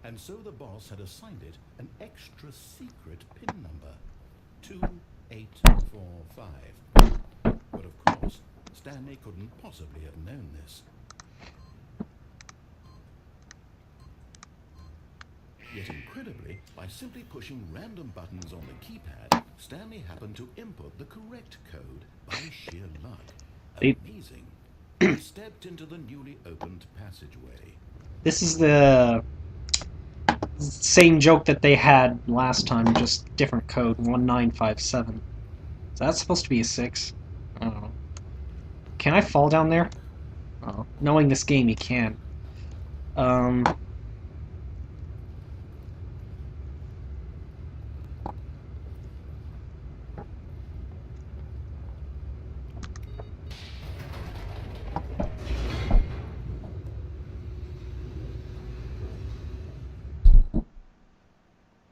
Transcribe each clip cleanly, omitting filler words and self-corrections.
and so the boss had assigned it an extra secret pin number, 2845. But of course, Stanley couldn't possibly have known this. Yet incredibly, by simply pushing random buttons on the keypad, Stanley happened to input the correct code by sheer luck. Amazing. He stepped into the newly opened passageway. This is the same joke that they had last time, just different code, 1957. Is that supposed to be a 6? I don't know. Can I fall down there? Oh, knowing this game, you can.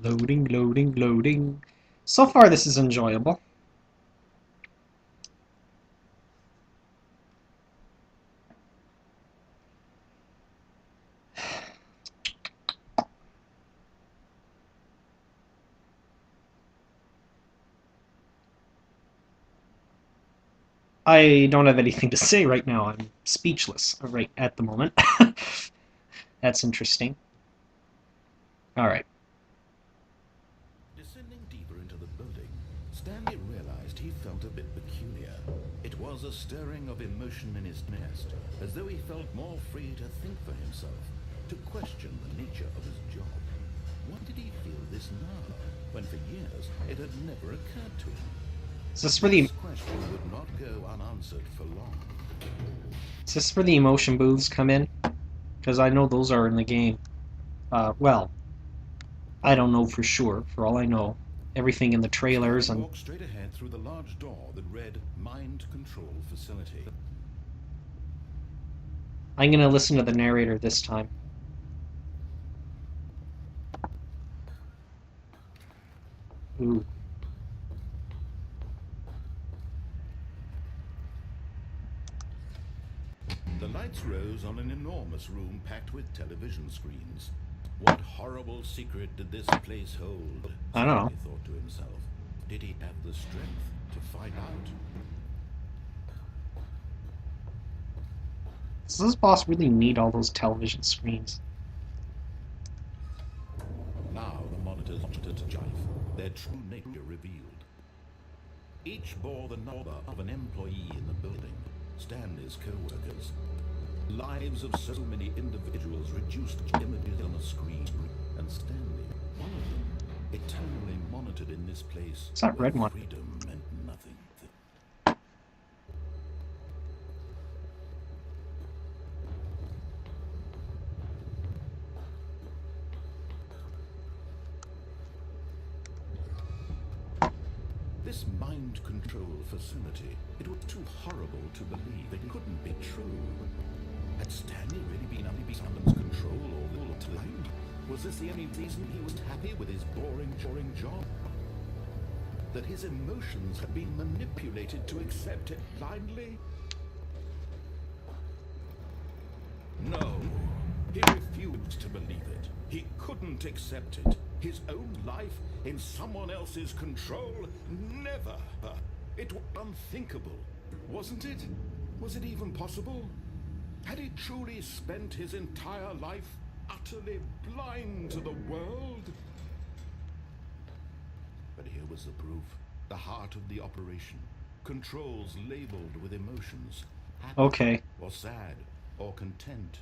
Loading, loading, loading. So far, this is enjoyable. I don't have anything to say right now. I'm speechless right at the moment. That's interesting. Alright. Descending deeper into the building, Stanley realized he felt a bit peculiar. It was a stirring of emotion in his nest, as though he felt more free to think for himself, to question the nature of his job. Why did he feel this now, when for years it had never occurred to him? Is this where the question would not go unanswered for long. Is this where the emotion booths come in? Because I know those are in the game. Well, I don't know for sure. For all I know, everything in the trailers and. Walked straight ahead through the large door that read "Mind Control Facility." I'm gonna listen to the narrator this time. Ooh. The lights rose on an enormous room packed with television screens. What horrible secret did this place hold? I don't know. He thought to himself. Did he have the strength to find out? Does this boss really need all those television screens? Now the monitors started to jive, their true nature revealed. Each bore the number of an employee in the building, Stanley's co-workers. Lives of so many individuals reduced to images on a screen, and Stanley, one of them, eternally monitored in this place. It's that red one. Freedom meant nothing. This mind control facility, it was too horrible to believe. It couldn't be true. Had Stanley really been under someone's control all the time? Was this the only reason he was happy with his boring job? That his emotions had been manipulated to accept it blindly? No, he refused to believe it. He couldn't accept it. His own life in someone else's control? Never. It was unthinkable, wasn't it? Was it even possible? Had he truly spent his entire life utterly blind to the world? But here was the proof. The heart of the operation. Controls labeled with emotions. Happy Okay. or sad or content.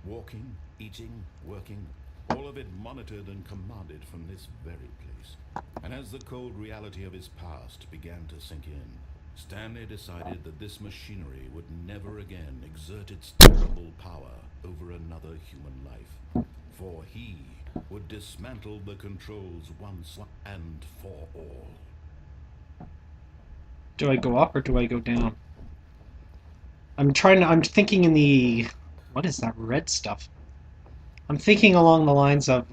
Walking, eating, working. All of it monitored and commanded from this very place. And as the cold reality of his past began to sink in, Stanley decided that this machinery would never again exert its terrible power over another human life. For he would dismantle the controls once and for all. Do I go up or do I go down? I'm thinking in the... What is that red stuff? I'm thinking along the lines of,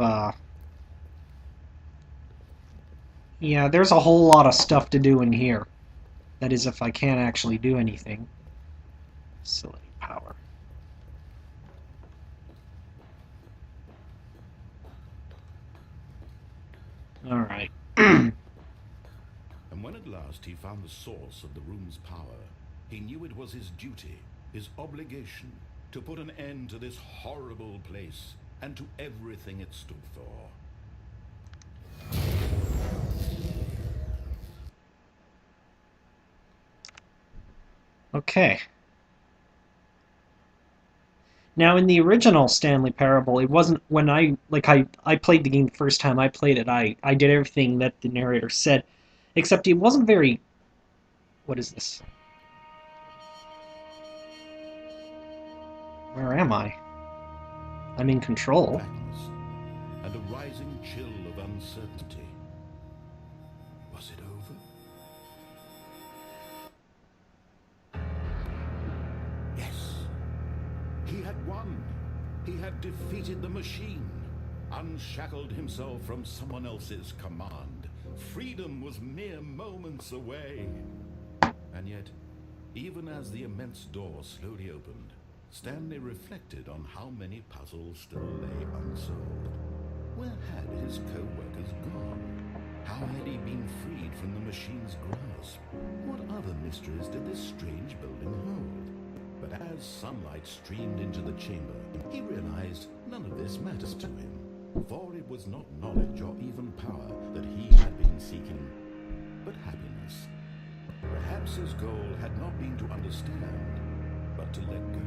yeah, there's a whole lot of stuff to do in here. That is, if I can't actually do anything. Facility power. Alright. And when at last he found the source of the room's power, he knew it was his duty, his obligation, to put an end to this horrible place and to everything it stood for. Okay. Now, in the original Stanley Parable, it wasn't when I played the game the first time I played it, I did everything that the narrator said, except it wasn't very... What is this? Where am I? I'm in control. Blackness and a rising chill of uncertainty. Was it over? Yes. He had won. He had defeated the machine, unshackled himself from someone else's command. Freedom was mere moments away. And yet, even as the immense door slowly opened, Stanley reflected on how many puzzles still lay unsolved. Where had his co-workers gone? How had he been freed from the machine's grasp? What other mysteries did this strange building hold? But as sunlight streamed into the chamber, he realized none of this matters to him, for it was not knowledge or even power that he had been seeking, but happiness. Perhaps his goal had not been to understand, but to let go.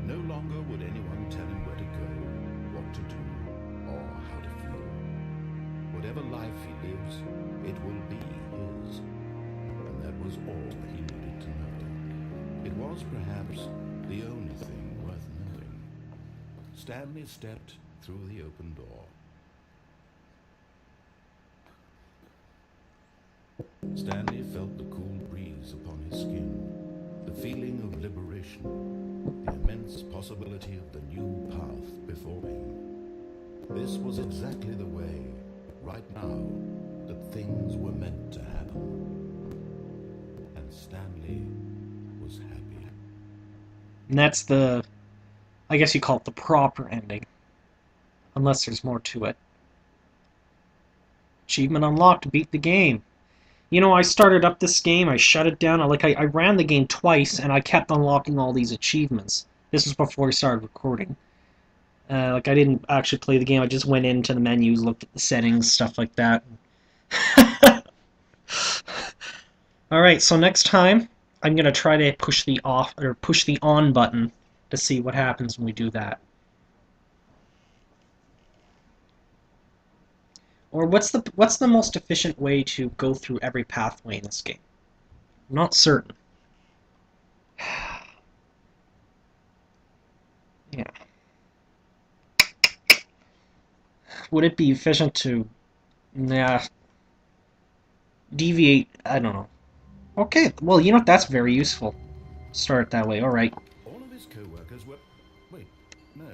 No longer would anyone tell him where to go, what to do, or how to feel. Whatever life he lives, it will be his. And that was all that he needed to know. It was perhaps the only thing worth knowing. Stanley stepped through the open door. Stanley felt the cool breeze upon his skin, the feeling of liberation, the immense possibility of the new path before him. This was exactly the way, right now, that things were meant to happen. And Stanley was happy. And that's the... I guess you call it the proper ending. Unless there's more to it. Achievement unlocked, beat the game. You know, I started up this game, I shut it down, I ran the game twice, and I kept unlocking all these achievements. This was before I started recording. I didn't actually play the game, I just went into the menus, looked at the settings, stuff like that. Alright, so next time, I'm gonna try to push the off, or push the on button to see what happens when we do that. Or what's the most efficient way to go through every pathway in this game? I'm not certain. Yeah. Would it be efficient to deviate? I don't know. Okay, well, you know what? That's very useful. Start that way. All right. All of his co-workers were... Wait, no.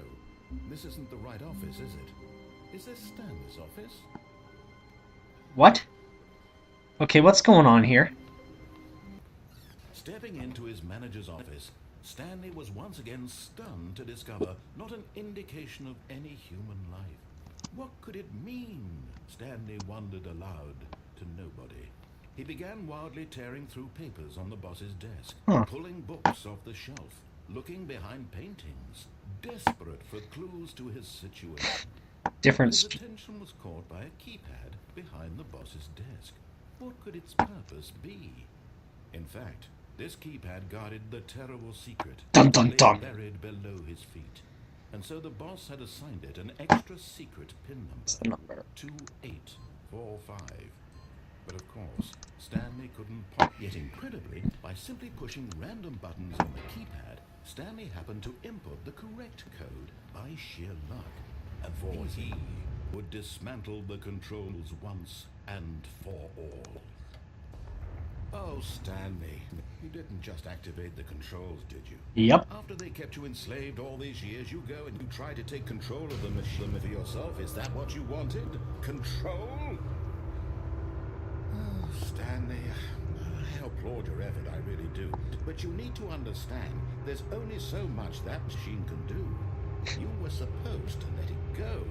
This isn't the right office, is it? Is this Stanley's office? What? Okay, what's going on here? Stepping into his manager's office, Stanley was once again stunned to discover not an indication of any human life. What could it mean? Stanley wondered aloud to nobody. He began wildly tearing through papers on the boss's desk, pulling books off the shelf, looking behind paintings, desperate for clues to his situation. His attention was caught by a keypad behind the boss's desk. What could its purpose be? In fact, this keypad guarded the terrible secret buried below his feet. And so the boss had assigned it an extra secret pin number. 2845. But of course, Stanley couldn't pop. Yet incredibly, by simply pushing random buttons on the keypad, Stanley happened to input the correct code by sheer luck. And for he would dismantle the controls once and for all. Oh, Stanley, you didn't just activate the controls, did you? Yep. After they kept you enslaved all these years, you go and you try to take control of the machine for yourself. Is that what you wanted? Control? Oh, Stanley, I applaud your effort, I really do. But you need to understand, there's only so much that machine can do. You were supposed to let it go.